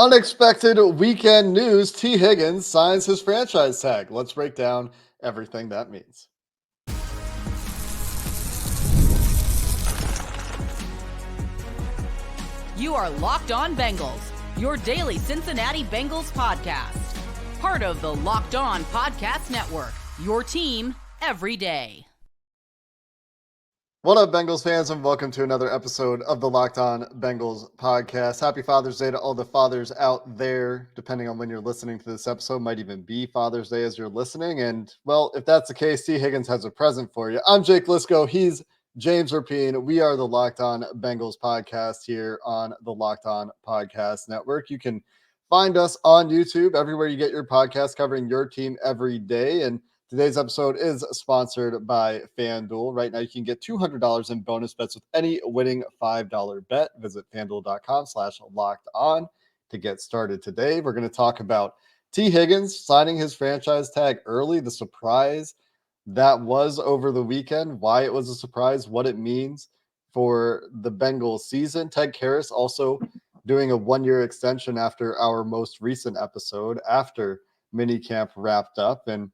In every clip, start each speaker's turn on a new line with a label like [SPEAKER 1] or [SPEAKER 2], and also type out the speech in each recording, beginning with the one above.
[SPEAKER 1] Unexpected weekend news. Tee Higgins signs his franchise tag. Let's break down everything that means.
[SPEAKER 2] You are Locked On Bengals, your daily Cincinnati Bengals podcast. Part of the Locked On Podcast Network, your team every day.
[SPEAKER 1] What up, Bengals fans, and welcome to another episode of the Locked On Bengals podcast. Happy Father's Day to all the fathers out there. Depending on when you're listening to this episode, might even be Father's Day as you're listening. And, well, if that's the case, Tee Higgins has a present for you. I'm Jake Lisco. He's James Rapine. We are the Locked On Bengals podcast here on the Locked On Podcast Network. You can find us on YouTube, everywhere you get your podcast, covering your team every day. And today's episode is sponsored by FanDuel. Right now, you can get $200 in bonus bets with any winning $5 bet. Visit FanDuel.com/locked-on to get started today. We're going to talk about Tee Higgins signing his franchise tag early, the surprise that was over the weekend, why it was a surprise, what it means for the Bengals season. Ted Karras also doing a one-year extension after our most recent episode, after minicamp wrapped up. And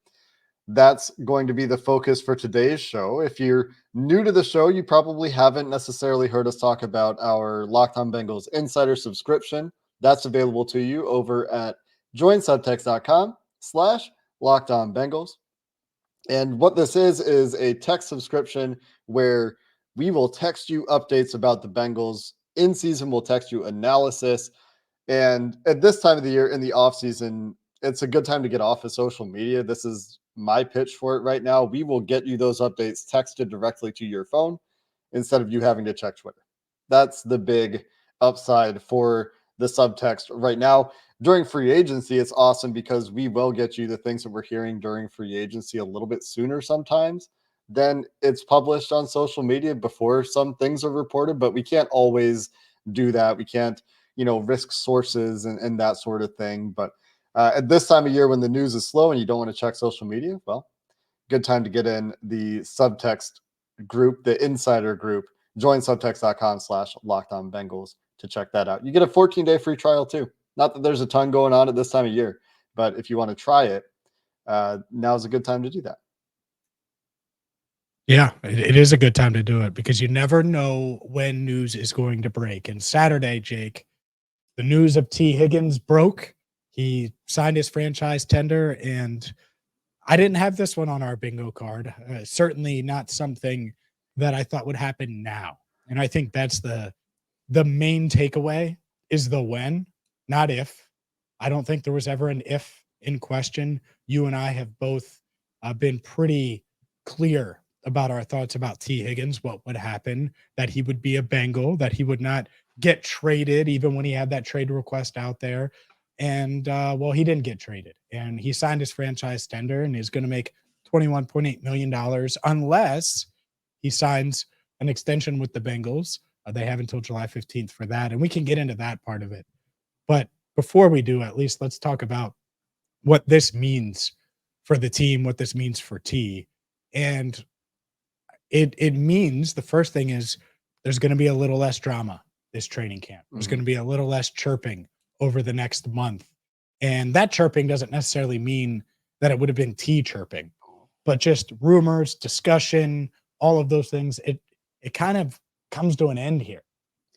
[SPEAKER 1] that's going to be the focus for today's show. If you're new to the show, you probably haven't necessarily heard us talk about our Locked On Bengals Insider subscription. That's available to you over at joinsubtext.com/LockedOnBengals. And what this is a text subscription where we will text you updates about the Bengals. In season, we'll text you analysis. And at this time of the year, in the off season, it's a good time to get off of social media. This is my pitch for it right now. We will get you those updates texted directly to your phone instead of you having to check Twitter. That's the big upside for the subtext right now. During free agency, it's awesome because we will get you the things that we're hearing during free agency a little bit sooner sometimes than it's published on social media before some things are reported, but we can't always do that. We can't, risk sources and that sort of thing. But at this time of year when the news is slow and you don't want to check social media, well, good time to get in the subtext group, the insider group. Join subtext.com/LockedOnBengals to check that out. You get a 14-day free trial too. Not that there's a ton going on at this time of year, but if you want to try it, now's a good time to do that.
[SPEAKER 3] Yeah, it is a good time to do it because you never know when news is going to break. And Saturday, Jake, the news of Tee Higgins broke. He signed his franchise tender, and I didn't have this one on our bingo card. Certainly not something that I thought would happen now. And I think that's the main takeaway is the when, not if. I don't think there was ever an if in question. You and I have both been pretty clear about our thoughts about Tee Higgins, what would happen, that he would be a Bengal, that he would not get traded even when he had that trade request out there. And, he didn't get traded. And he signed his franchise tender and is going to make $21.8 million unless he signs an extension with the Bengals. They have until July 15th for that. And we can get into that part of it. But before we do, at least let's talk about what this means for the team, what this means for T. And it means the first thing is there's going to be a little less drama this training camp. There's going to be a little less chirping over the next month. And that chirping doesn't necessarily mean that it would have been T chirping, but just rumors, discussion, all of those things. It kind of comes to an end here.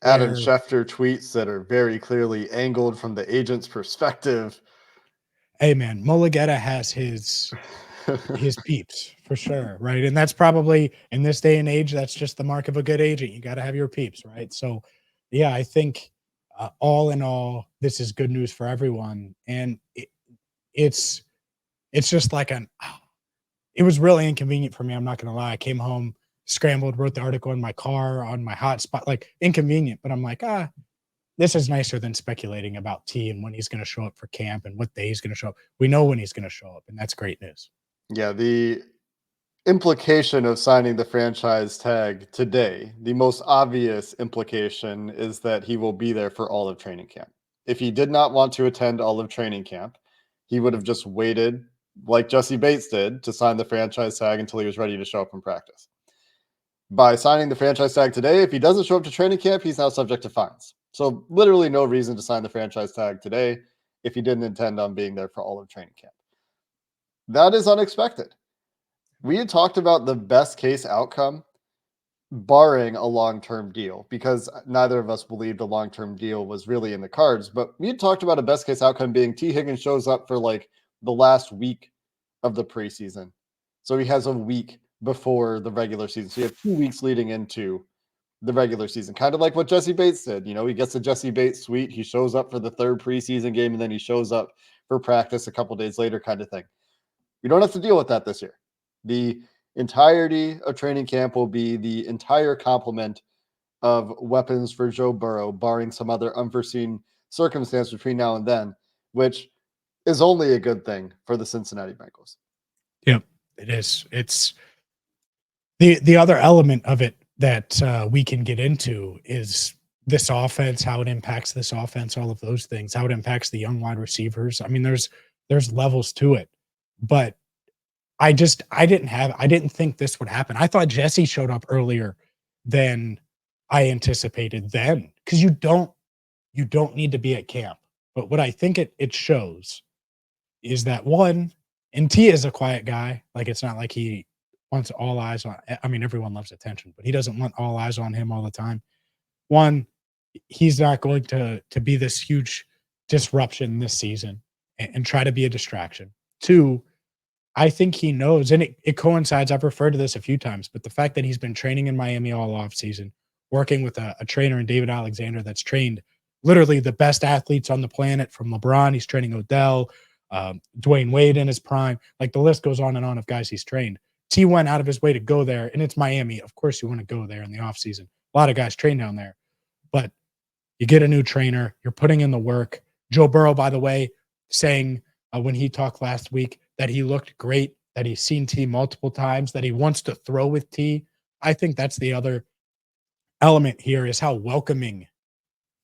[SPEAKER 1] Adam Schefter tweets that are very clearly angled from the agent's perspective.
[SPEAKER 3] Hey man, Mulligetta has his peeps for sure, right? And that's probably in this day and age, that's just the mark of a good agent. You got to have your peeps, right? So, yeah, I think all in all, this is good news for everyone, and it's just like it was really inconvenient for me. I'm not gonna lie. I came home, scrambled, wrote the article in my car on my hotspot, like inconvenient, but I'm like, this is nicer than speculating about T and when he's going to show up for camp and what day he's going to show up. We know when he's going to show up, and that's great news.
[SPEAKER 1] Yeah, the implication of signing the franchise tag today, the most obvious implication is that he will be there for all of training camp. If he did not want to attend all of training camp, he would have just waited, like Jesse Bates did, to sign the franchise tag until he was ready to show up in practice. By signing the franchise tag today, if he doesn't show up to training camp, he's now subject to fines. So literally no reason to sign the franchise tag today if he didn't intend on being there for all of training camp. That is unexpected. We had talked about the best case outcome barring a long-term deal, because neither of us believed a long-term deal was really in the cards. But we had talked about a best case outcome being Tee Higgins shows up for like the last week of the preseason. So he has a week before the regular season. So you have 2 weeks leading into the regular season, kind of like what Jesse Bates did. You know, he gets the Jesse Bates suite. He shows up for the third preseason game, and then he shows up for practice a couple days later, kind of thing. We don't have to deal with that this year. The entirety of training camp will be the entire complement of weapons for Joe Burrow, barring some other unforeseen circumstance between now and then, which is only a good thing for the Cincinnati Bengals.
[SPEAKER 3] Yep, it is. It's the other element of it that we can get into is this offense, how it impacts this offense, all of those things, how it impacts the young wide receivers. I mean, there's levels to it, but I didn't think this would happen. I thought Jesse showed up earlier than I anticipated then, because you don't need to be at camp. But what I think it shows is that, one, and T is a quiet guy. Like, it's not like he wants all eyes on. I mean, everyone loves attention, but he doesn't want all eyes on him all the time. One, he's not going to be this huge disruption this season and try to be a distraction. Two, I think he knows, and it coincides. I've referred to this a few times, but the fact that he's been training in Miami all offseason, working with a trainer in David Alexander that's trained literally the best athletes on the planet, from LeBron. He's training Odell, Dwayne Wade in his prime. Like, the list goes on and on of guys he's trained. T went out of his way to go there, and it's Miami. Of course you want to go there in the offseason. A lot of guys train down there. But you get a new trainer, you're putting in the work. Joe Burrow, by the way, saying when he talked last week that he looked great, that he's seen T multiple times, that he wants to throw with T. I think that's the other element here, is how welcoming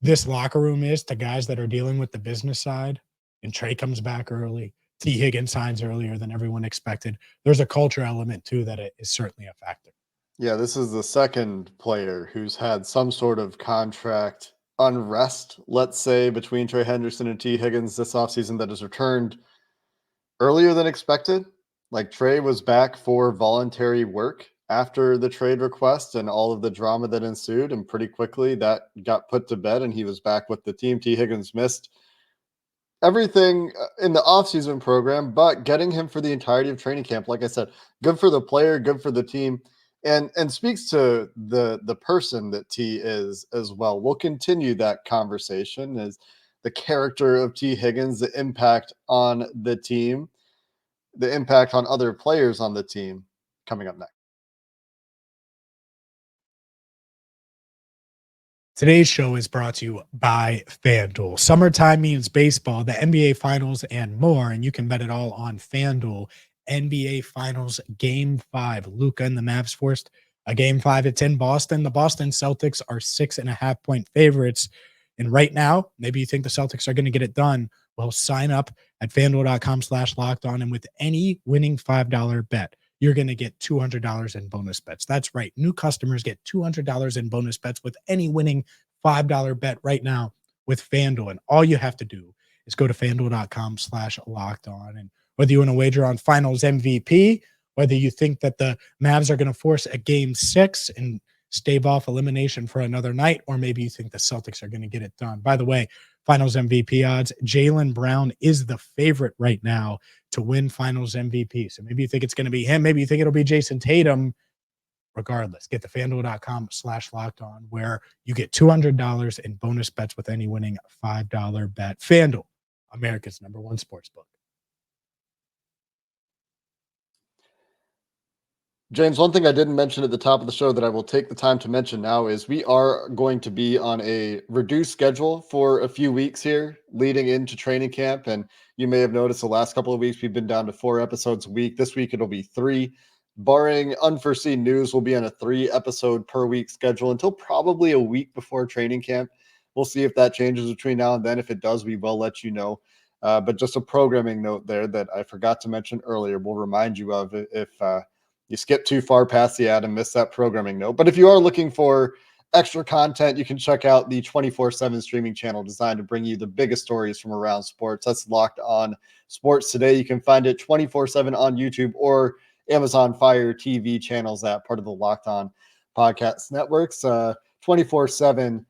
[SPEAKER 3] this locker room is to guys that are dealing with the business side. And Trey comes back early. Tee Higgins signs earlier than everyone expected. There's a culture element too that is certainly a factor.
[SPEAKER 1] Yeah, this is the second player who's had some sort of contract unrest, let's say, between Trey Henderson and Tee Higgins this offseason that has returned earlier than expected. Like, Trey was back for voluntary work after the trade request and all of the drama that ensued, and pretty quickly that got put to bed and he was back with the team. Tee Higgins missed everything in the offseason program, but getting him for the entirety of training camp, like I said, good for the player, good for the team, and speaks to the person that T is as well. We'll continue that conversation as the character of Tee Higgins, the impact on the team, the impact on other players on the team, coming up next.
[SPEAKER 3] Today's show is brought to you by FanDuel. Summertime means baseball, the NBA Finals, and more, and you can bet it all on FanDuel. NBA Finals Game 5. Luka and the Mavs forced a Game 5. It's in Boston. The Boston Celtics are 6.5-point favorites. And right now, maybe you think the Celtics are going to get it done. Well, sign up at FanDuel.com/lockedon, and with any winning $5 bet, you're going to get $200 in bonus bets. That's right. New customers get $200 in bonus bets with any winning $5 bet right now with FanDuel. And all you have to do is go to FanDuel.com/lockedon. And whether you want to wager on Finals MVP, whether you think that the Mavs are going to force a Game 6 and stave off elimination for another night, or maybe you think the Celtics are going to get it done. By the way, Finals MVP odds, Jaylen Brown is the favorite right now to win Finals MVP. So maybe you think it's going to be him. Maybe you think it'll be Jason Tatum. Regardless, get to FanDuel.com/lockedon, where you get $200 in bonus bets with any winning $5 bet. FanDuel, America's #1 sportsbook.
[SPEAKER 1] James, one thing I didn't mention at the top of the show that I will take the time to mention now is we are going to be on a reduced schedule for a few weeks here leading into training camp. And you may have noticed the last couple of weeks, we've been down to 4 episodes a week. This week, it'll be 3. Barring unforeseen news, we'll be on a 3-episode per week schedule until probably a week before training camp. We'll see if that changes between now and then. If it does, we will let you know. But just a programming note there that I forgot to mention earlier. We'll remind you of it if you skip too far past the ad and miss that programming note. But if you are looking for extra content, you can check out the 24/7 streaming channel designed to bring you the biggest stories from around sports. That's Locked On Sports Today. You can find it 24/7 on YouTube or Amazon Fire TV channels, that part of the Locked On Podcast Networks. 24/7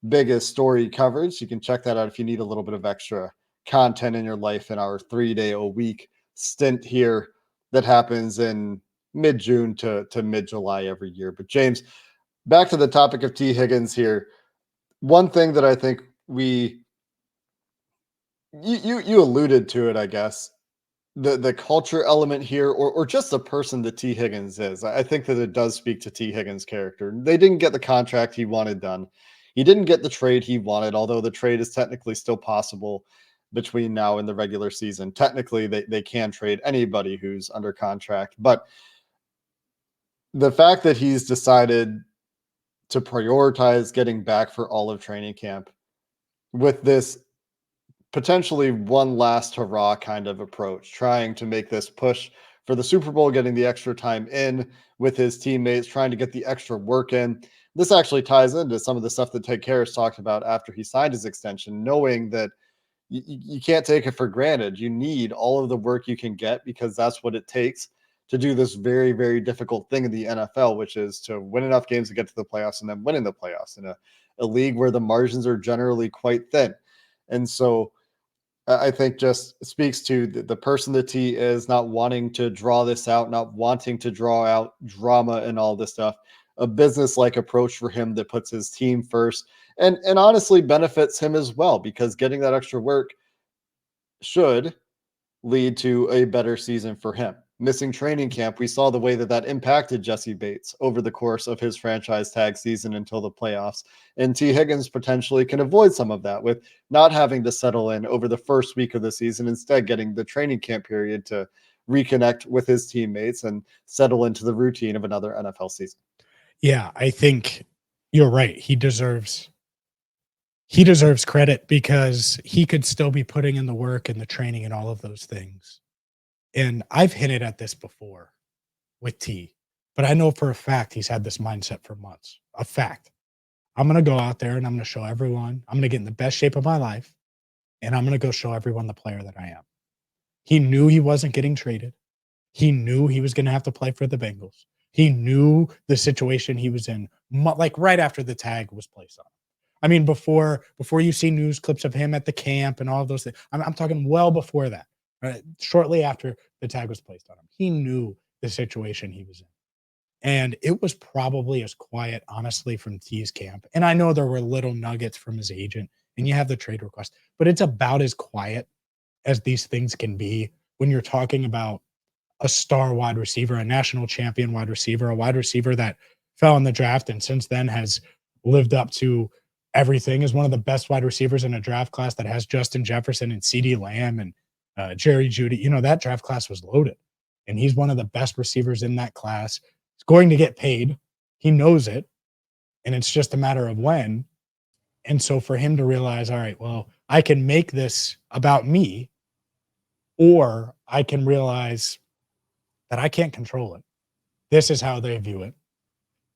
[SPEAKER 1] biggest story coverage. You can check that out if you need a little bit of extra content in your life in our 3-day-a-week stint here that happens in mid-June to mid-July every year. But James, back to the topic of Tee Higgins here. One thing that I think you alluded to it, I guess, the culture element here, or just the person that Tee Higgins is. I think that it does speak to Tee Higgins' character. They didn't get the contract he wanted done. He didn't get the trade he wanted, although the trade is technically still possible between now and the regular season. Technically, they can trade anybody who's under contract. But the fact that he's decided to prioritize getting back for all of training camp with this potentially one last hurrah kind of approach, trying to make this push for the Super Bowl, getting the extra time in with his teammates, trying to get the extra work in. This actually ties into some of the stuff that Ted Karras talked about after he signed his extension, knowing that you can't take it for granted. You need all of the work you can get because that's what it takes to do this very, very difficult thing in the NFL, which is to win enough games to get to the playoffs and then win in the playoffs in a league where the margins are generally quite thin. And so I think just speaks to the person that he is, not wanting to draw this out, not wanting to draw out drama and all this stuff, a business-like approach for him that puts his team first and honestly benefits him as well, because getting that extra work should lead to a better season for him. Missing training camp, we saw the way that impacted Jesse Bates over the course of his franchise tag season until the playoffs. And Tee Higgins potentially can avoid some of that with not having to settle in over the first week of the season, instead getting the training camp period to reconnect with his teammates and settle into the routine of another NFL season.
[SPEAKER 3] Yeah, I think you're right. He deserves credit because he could still be putting in the work and the training and all of those things. And I've hinted at this before with T, but I know for a fact he's had this mindset for months. A fact. I'm going to go out there and I'm going to show everyone, I'm going to get in the best shape of my life, and I'm going to go show everyone the player that I am. He knew he wasn't getting traded. He knew he was going to have to play for the Bengals. He knew the situation he was in, like right after the tag was placed on him. I mean, before you see news clips of him at the camp and all of those things, I'm talking well before that, right? Shortly after the tag was placed on him, he knew the situation he was in. And it was probably as quiet, honestly, from T's camp. And I know there were little nuggets from his agent, and you have the trade request, but it's about as quiet as these things can be when you're talking about a star wide receiver, a national champion wide receiver, a wide receiver that fell in the draft and since then has lived up to everything, is one of the best wide receivers in a draft class that has Justin Jefferson and CeeDee Lamb and Jerry Jeudy. You know, that draft class was loaded, and he's one of the best receivers in that class. He's going to get paid. He knows it, and it's just a matter of when. And so for him to realize, all right, well, I can make this about me, or I can realize that I can't control it. This is how they view it.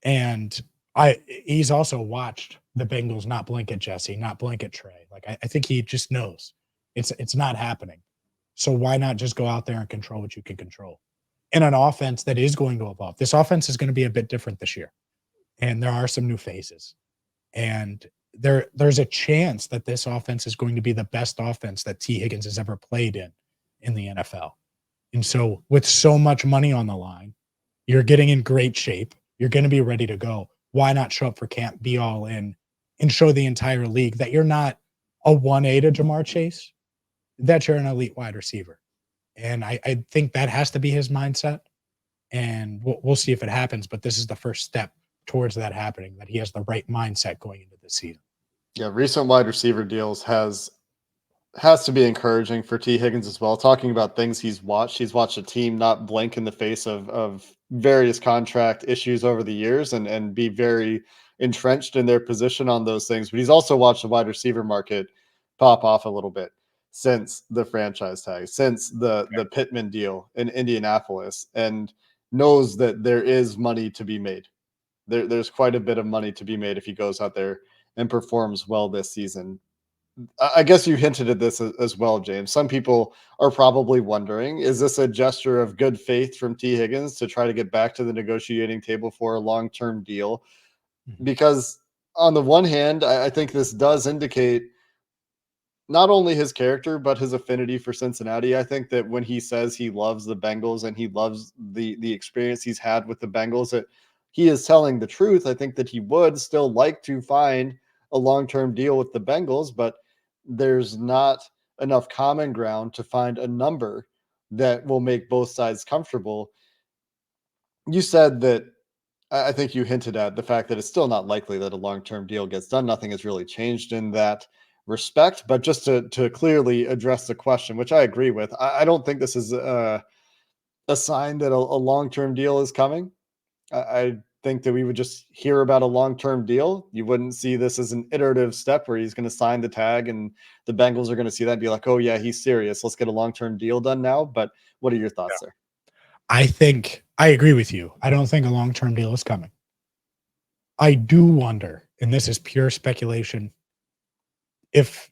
[SPEAKER 3] And he's also watched the Bengals not blink at Jesse, not blink at Trey. Like I think he just knows it's not happening. So why not just go out there and control what you can control? In an offense that is going to evolve. This offense is going to be a bit different this year. And there are some new faces. And there's a chance that this offense is going to be the best offense that Tee Higgins has ever played in the NFL. And so with so much money on the line, you're getting in great shape. You're going to be ready to go. Why not show up for camp, be all in, and show the entire league that you're not a 1A to Jamar Chase, that you're an elite wide receiver. And I think that has to be his mindset. And we'll see if it happens. But this is the first step towards that happening, that he has the right mindset going into this season.
[SPEAKER 1] Yeah, recent wide receiver deals has to be encouraging for Tee Higgins as well. Talking about things he's watched a team not blink in the face of various contract issues over the years and be very entrenched in their position on those things. But he's also watched the wide receiver market pop off a little bit since the franchise tag, since the Pittman deal in Indianapolis, and knows that there is money to be made there's quite a bit of money to be made if he goes out there and performs well this season. I guess you hinted at this as well, James. Some people are probably wondering, is this a gesture of good faith from Tee Higgins to try to get back to the negotiating table for a long-term deal? Because on the one hand, I think this does indicate not only his character, but his affinity for Cincinnati. I think that when he says he loves the Bengals and he loves the experience he's had with the Bengals, that he is telling the truth. I think that he would still like to find a long-term deal with the Bengals, but there's not enough common ground to find a number that will make both sides comfortable. You said that I think you hinted at the fact that it's still not likely that a long-term deal gets done. Nothing has really changed in that respect. But just to clearly address the question, which I agree with, I don't think this is a sign that a long-term deal is coming. I think that we would just hear about a long-term deal. You wouldn't see this as an iterative step where he's going to sign the tag and the Bengals are going to see that and be like, oh yeah, he's serious. Let's get a long-term deal done now. But what are your thoughts there?
[SPEAKER 3] I think I agree with you. I don't think a long-term deal is coming. I do wonder, and this is pure speculation, if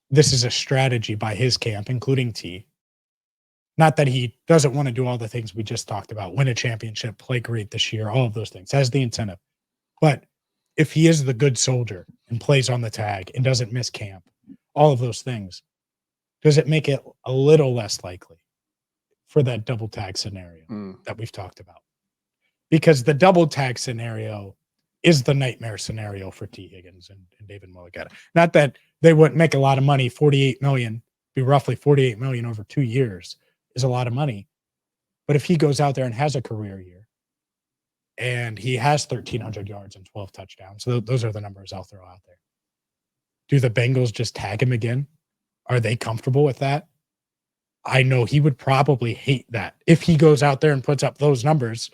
[SPEAKER 3] this is a strategy by his camp, including T. Not that he doesn't want to do all the things we just talked about, win a championship, play great this year, all of those things, has the incentive. But if he is the good soldier and plays on the tag and doesn't miss camp, all of those things, does it make it a little less likely for that double tag scenario that we've talked about? Because the double tag scenario is the nightmare scenario for Tee Higgins and David Mulligata. Not that they wouldn't make a lot of money, $48 million, be roughly $48 million over 2 years is a lot of money. But if he goes out there and has a career year and he has 1,300 yards and 12 touchdowns, so those are the numbers I'll throw out there. Do the Bengals just tag him again? Are they comfortable with that? I know he would probably hate that. If he goes out there and puts up those numbers,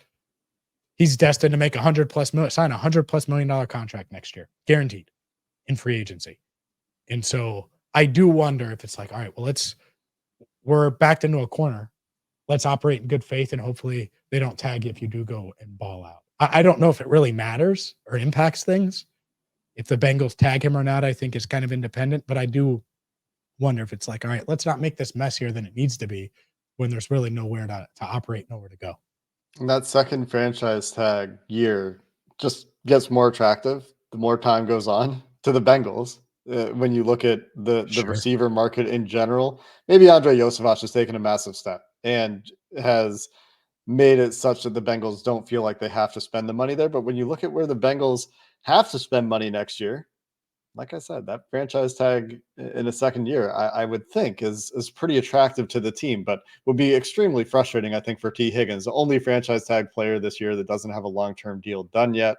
[SPEAKER 3] he's destined to make sign a $100+ million contract next year, guaranteed in free agency. And so I do wonder if it's like, all right, well, we're backed into a corner. Let's operate in good faith and hopefully they don't tag you if you do go and ball out. I don't know if it really matters or impacts things. If the Bengals tag him or not, I think is kind of independent, but I do wonder if it's like, all right, let's not make this messier than it needs to be when there's really nowhere to operate, nowhere to go.
[SPEAKER 1] And that second franchise tag year just gets more attractive the more time goes on to the Bengals. When you look at the receiver market in general, maybe Andre Yosevich has taken a massive step and has made it such that the Bengals don't feel like they have to spend the money there. But when you look at where the Bengals have to spend money next year, like I said, that franchise tag in a second year, I would think is pretty attractive to the team, but would be extremely frustrating, I think, for Tee Higgins, the only franchise tag player this year that doesn't have a long-term deal done yet,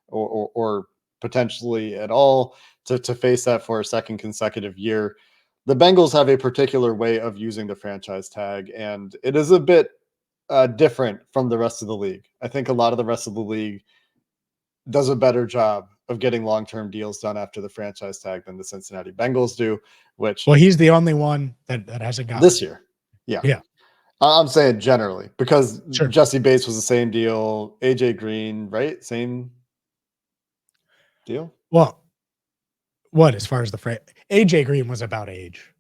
[SPEAKER 1] or potentially at all, to face that for a second consecutive year. The Bengals have a particular way of using the franchise tag, and it is a bit different from the rest of the league. I think a lot of the rest of the league does a better job of getting long-term deals done after the franchise tag than the Cincinnati Bengals do, which,
[SPEAKER 3] well, he's the only one that hasn't got
[SPEAKER 1] this year. Yeah. I'm saying generally, because
[SPEAKER 3] Sure.
[SPEAKER 1] Jesse Bates was the same deal. AJ Green, right? Same deal.
[SPEAKER 3] Well, what, as far as AJ Green was about age.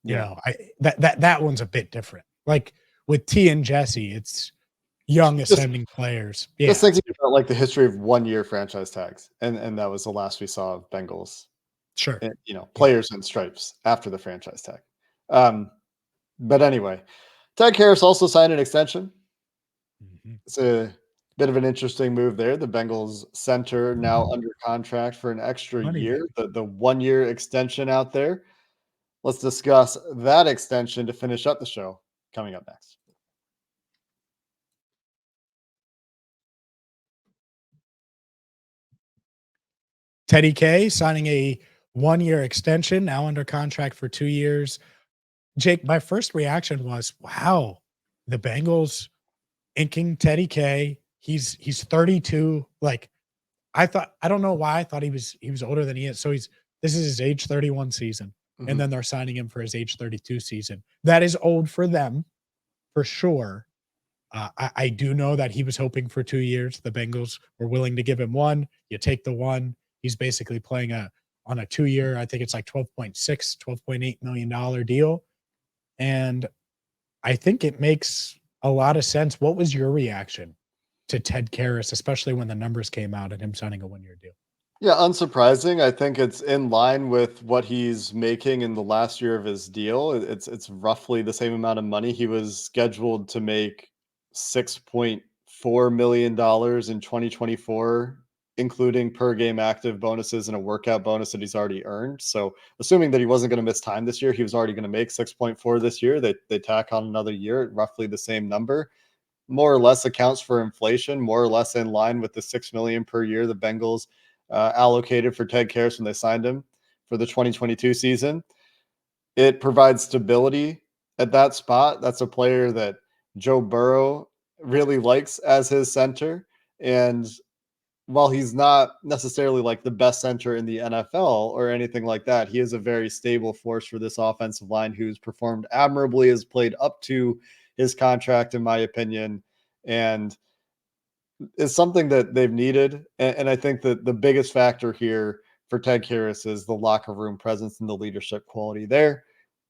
[SPEAKER 3] You know, that one's a bit different. Like with T and Jesse, it's young ascending players. Yeah.
[SPEAKER 1] Just thinking about like the history of 1 year franchise tags, and that was the last we saw of Bengals.
[SPEAKER 3] Sure.
[SPEAKER 1] And, players in stripes after the franchise tag. But anyway, Ted Karras also signed an extension. It's a bit of an interesting move there. The Bengals center now under contract for an extra year, the 1 year extension out there. Let's discuss that extension to finish up the show coming up next.
[SPEAKER 3] Teddy K signing a 1 year extension, now under contract for 2 years. Jake, my first reaction was, wow, the Bengals inking Teddy K. He's 32. Like, I don't know why I thought he was older than he is. So this is his age 31 season. And then they're signing him for his age 32 season. That is old for them, for sure. I do know that he was hoping for 2 years. The Bengals were willing to give him one. You take the one. He's basically playing on a 2-year, I think it's like $12.8 million deal. And I think it makes a lot of sense. What was your reaction to Ted Karras, especially when the numbers came out and him signing a 1-year deal?
[SPEAKER 1] Yeah, unsurprising. I think it's in line with what he's making in the last year of his deal. It's roughly the same amount of money. He was scheduled to make $6.4 million in 2024, including per game active bonuses and a workout bonus that he's already earned. So assuming that he wasn't going to miss time this year, he was already going to make 6.4 this year. They tack on another year at roughly the same number. More or less accounts for inflation, more or less in line with the 6 million per year the Bengals allocated for Ted Karras when they signed him for the 2022 season. It provides stability at that spot. That's a player that Joe Burrow really likes as his center. And while he's not necessarily like the best center in the NFL or anything like that, he is a very stable force for this offensive line who's performed admirably, has played up to his contract, in my opinion, and is something that they've needed. And I think that the biggest factor here for Ted Karras is the locker room presence and the leadership quality there.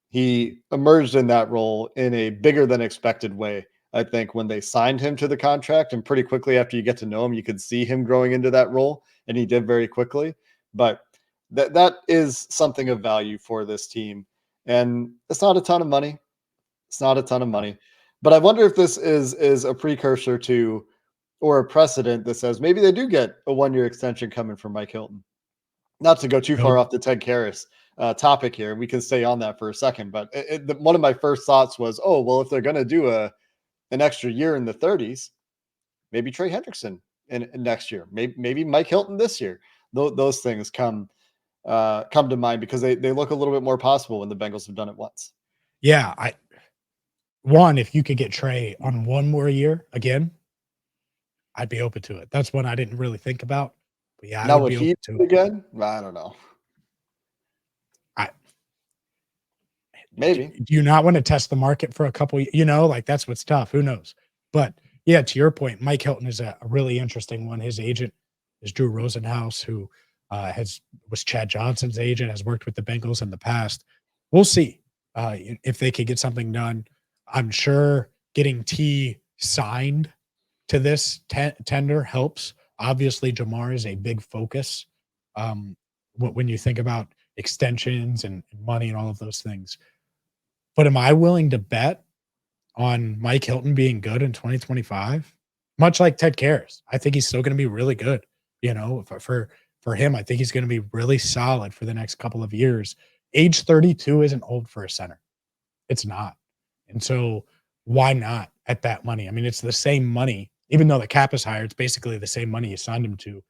[SPEAKER 1] He emerged in that role in a bigger than expected way. I think when they signed him to the contract, and pretty quickly after you get to know him, you could see him growing into that role, and he did very quickly. But that is something of value for this team. And it's not a ton of money. It's not a ton of money. But I wonder if this is a precursor to or a precedent that says maybe they do get a 1-year extension coming from Mike Hilton. Not to go too far
[SPEAKER 3] Nope.
[SPEAKER 1] off the Ted Karras topic here. We can stay on that for a second. But one of my first thoughts was, oh, well, if they're going to do an extra year in the 30s, maybe Trey Hendrickson in next year, maybe Mike Hilton this year. Those things come to mind because they look a little bit more possible when the Bengals have done it once.
[SPEAKER 3] Yeah, if you could get Trey on one more year again, I'd be open to it. That's one I didn't really think about. But yeah, I
[SPEAKER 1] Now
[SPEAKER 3] would
[SPEAKER 1] would
[SPEAKER 3] be
[SPEAKER 1] he
[SPEAKER 3] open to
[SPEAKER 1] do it
[SPEAKER 3] it.
[SPEAKER 1] again? I don't know.
[SPEAKER 3] I
[SPEAKER 1] Maybe.
[SPEAKER 3] do you not want to test the market for a couple, like that's what's tough. Who knows? But yeah, to your point, Mike Hilton is a really interesting one. His agent is Drew Rosenhaus, who was Chad Johnson's agent, has worked with the Bengals in the past. We'll see if they could get something done. I'm sure getting T signed to this tender helps. Obviously, Jamar is a big focus when you think about extensions and money and all of those things. But am I willing to bet on Mike Hilton being good in 2025? Much like Ted Karras, I think he's still going to be really good. For him, I think he's going to be really solid for the next couple of years. Age 32 isn't old for a center. It's not. And so why not at that money? I mean, it's the same money, even though the cap is higher, it's basically the same money you signed him to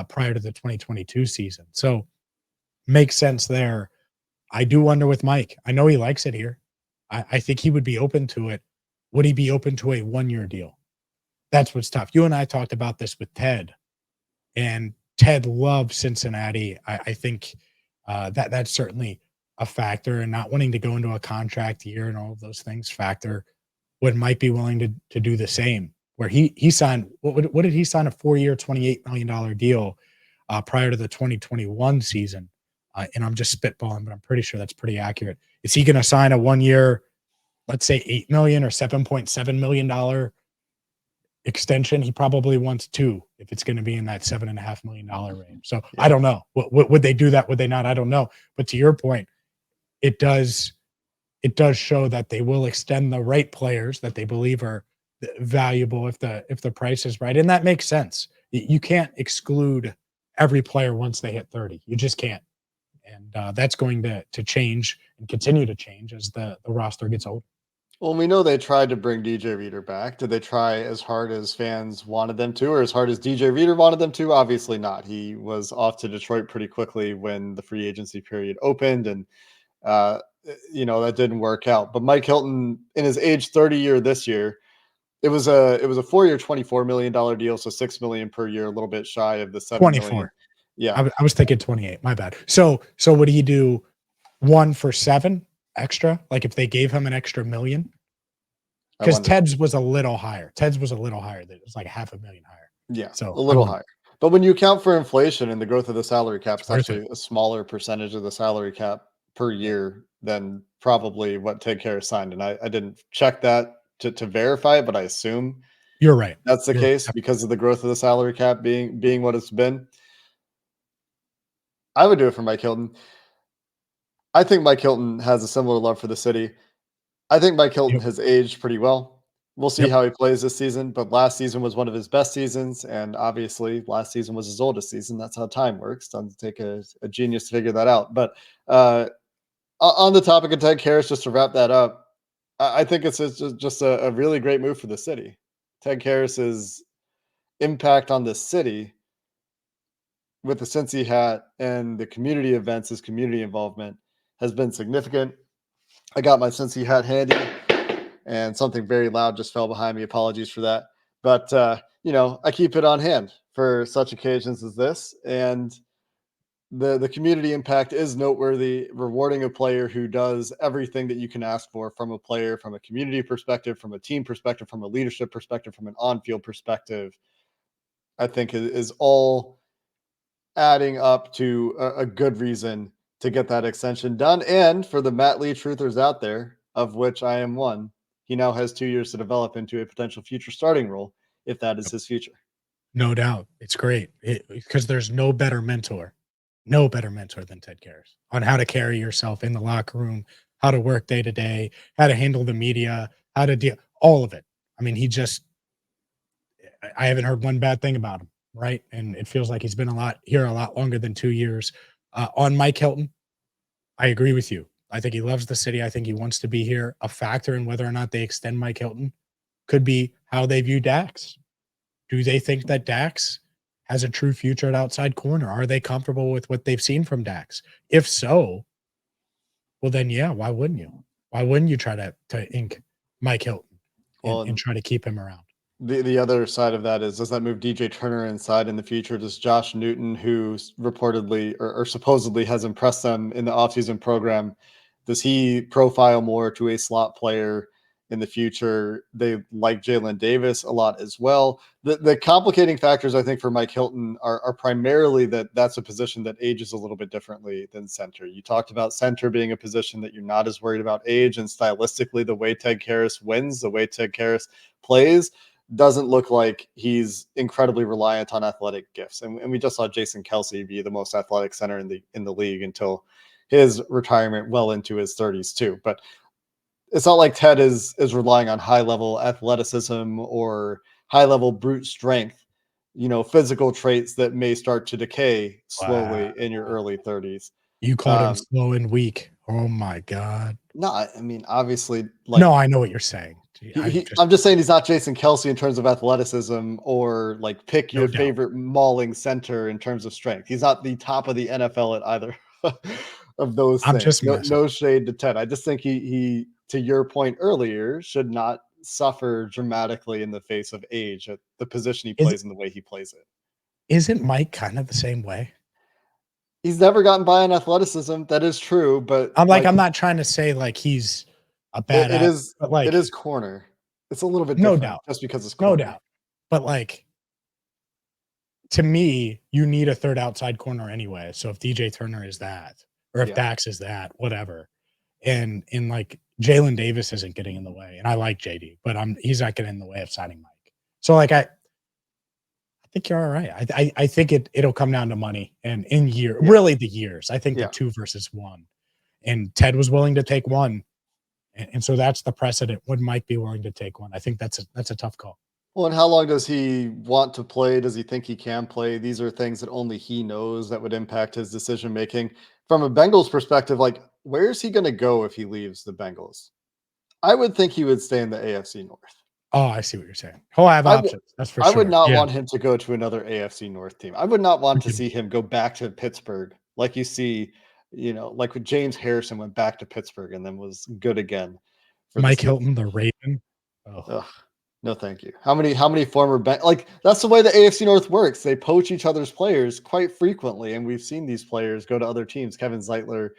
[SPEAKER 3] prior to the 2022 season. So makes sense there. I do wonder with Mike. I know he likes it here. I think he would be open to it. Would he be open to a 1-year deal? That's what's tough. You and I talked about this with Ted, and Ted loves Cincinnati. I think that's certainly a factor, and not wanting to go into a contract year and all of those things factor. Would Mike be willing to do the same? Where he signed, what did he sign, a 4-year, $28 million deal prior to the 2021 season? And I'm just spitballing, but I'm pretty sure that's pretty accurate. Is he going to sign a 1-year, let's say $8 million or $7.7 million extension? He probably wants 2 if it's going to be in that $7.5 million range. So I don't know. Would they do that? Would they not? I don't know. But to your point, it does show that they will extend the right players that they believe are valuable if the price is right. And that makes sense. You can't exclude every player once they hit 30. You just can't. And that's going to change and continue to change as the roster gets older.
[SPEAKER 1] Well, we know they tried to bring DJ Reader back. Did they try as hard as fans wanted them to, or as hard as DJ Reader wanted them to? Obviously not. He was off to Detroit pretty quickly when the free agency period opened, and that didn't work out. But Mike Hilton, in his age 30 year this year, it was a 4-year, $24 million deal, so $6 million per year, a little bit shy of the $7
[SPEAKER 3] 24.
[SPEAKER 1] million. Yeah,
[SPEAKER 3] I was thinking 28. My bad. So would he do 1 for 7 extra? Like if they gave him an extra $1 million? because Ted's was a little higher. Ted's was a little higher. It was like $500,000 higher.
[SPEAKER 1] Yeah,
[SPEAKER 3] So
[SPEAKER 1] a little higher. But when you account for inflation and the growth of the salary cap, it's actually a smaller percentage of the salary cap per year than probably what Ted Karras signed. And I didn't check that to verify it, but I assume
[SPEAKER 3] you're right.
[SPEAKER 1] that's the case because of the growth of the salary cap being what it's been. I would do it for Mike Hilton. I think Mike Hilton has a similar love for the city. I think Mike Hilton has aged pretty well. We'll see how he plays this season, but last season was one of his best seasons, and obviously last season was his oldest season. That's how time works. Doesn't take a genius to figure that out. But on the topic of Ted Karras, just to wrap that up, I think it's just a really great move for the city. Ted Karras's impact on the city with the Cincy hat and the community events, his community involvement has been significant. I got my Cincy hat handy, and something very loud just fell behind me. Apologies for that. But, I keep it on hand for such occasions as this. And the community impact is noteworthy, rewarding a player who does everything that you can ask for from a player, from a community perspective, from a team perspective, from a leadership perspective, from an on-field perspective, I think is all adding up to a good reason to get that extension done. And for the Matt Lee truthers out there, of which I am one, he now has 2 years to develop into a potential future starting role if that is his future.
[SPEAKER 3] No doubt. It's great because there's no better mentor than Ted Karras on how to carry yourself in the locker room, how to work day to day, how to handle the media, how to deal, all of it. I mean, I haven't heard one bad thing about him, right? And it feels like he's been a lot longer than 2 years. On Mike Hilton, I agree with you. I think he loves the city. I think he wants to be here. A factor in whether or not they extend Mike Hilton could be how they view Dax. Do they think that Dax has a true future at outside corner? Are they comfortable with what they've seen from Dax? If so, well then, yeah, why wouldn't you? Why wouldn't you try to ink Mike Hilton and try to keep him around?
[SPEAKER 1] The other side of that is, does that move DJ Turner inside in the future? Does Josh Newton, who reportedly or supposedly has impressed them in the offseason program, does he profile more to a slot player in the future? They like Jalen Davis a lot as well. The complicating factors, I think, for Mike Hilton are primarily that's a position that ages a little bit differently than center. You talked about center being a position that you're not as worried about age, and stylistically, the way Ted Karras wins, the way Ted Karras plays, doesn't look like he's incredibly reliant on athletic gifts. And we just saw Jason Kelsey be the most athletic center in the league until his retirement well into his 30s too. But it's not like Ted is relying on high level athleticism or high level brute strength, physical traits that may start to decay slowly in your early 30s.
[SPEAKER 3] You called him slow and weak. Oh my God.
[SPEAKER 1] No, I mean, obviously,
[SPEAKER 3] no, I know what you're saying.
[SPEAKER 1] I'm just saying he's not Jason Kelsey in terms of athleticism or pick your favorite mauling center in terms of strength. He's not the top of the NFL at either of those things. No shade to Ted. I just think he, to your point earlier, should not suffer dramatically in the face of age at the position he plays and the way he plays it.
[SPEAKER 3] Isn't Mike kind of the same way?
[SPEAKER 1] He's never gotten by on athleticism. That is true, but
[SPEAKER 3] I'm not trying to say he's a bad
[SPEAKER 1] it is, but it is corner. It's a little bit
[SPEAKER 3] no
[SPEAKER 1] different
[SPEAKER 3] doubt
[SPEAKER 1] just because it's corner.
[SPEAKER 3] No doubt. But to me, you need a third outside corner anyway. So if DJ Turner is that, or if Dax is that, whatever. And Jalen Davis isn't getting in the way. And I like JD, but he's not getting in the way of signing Mike. So I think you're all right. I think it'll come down to money and really the years. I think the 2 versus 1. And Ted was willing to take 1. And so that's the precedent. Would Mike be willing to take 1? I think that's a tough call.
[SPEAKER 1] Well, and how long does he want to play? Does he think he can play? These are things that only he knows that would impact his decision making. From a Bengals perspective, where is he going to go if he leaves the Bengals? I would think he would stay in the AFC North.
[SPEAKER 3] Oh, I see what you're saying. He'll have options. That's for sure.
[SPEAKER 1] I would not want him to go to another AFC North team. I would not want to see him go back to Pittsburgh like you see, like when James Harrison went back to Pittsburgh and then was good again.
[SPEAKER 3] Mike Hilton, the Raven.
[SPEAKER 1] Oh. No, thank you. How many former that's the way the AFC North works. They poach each other's players quite frequently, and we've seen these players go to other teams. Kevin Zeitler,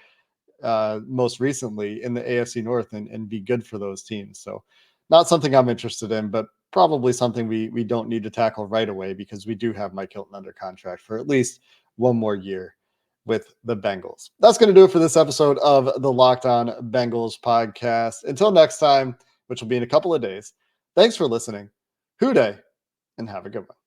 [SPEAKER 1] most recently in the AFC North, and be good for those teams. So, Not something I'm interested in, but probably something we don't need to tackle right away because we do have Mike Hilton under contract for at least one more year with the Bengals. That's going to do it for this episode of the Locked On Bengals podcast. Until next time, which will be in a couple of days, thanks for listening. Hoo day, and have a good one.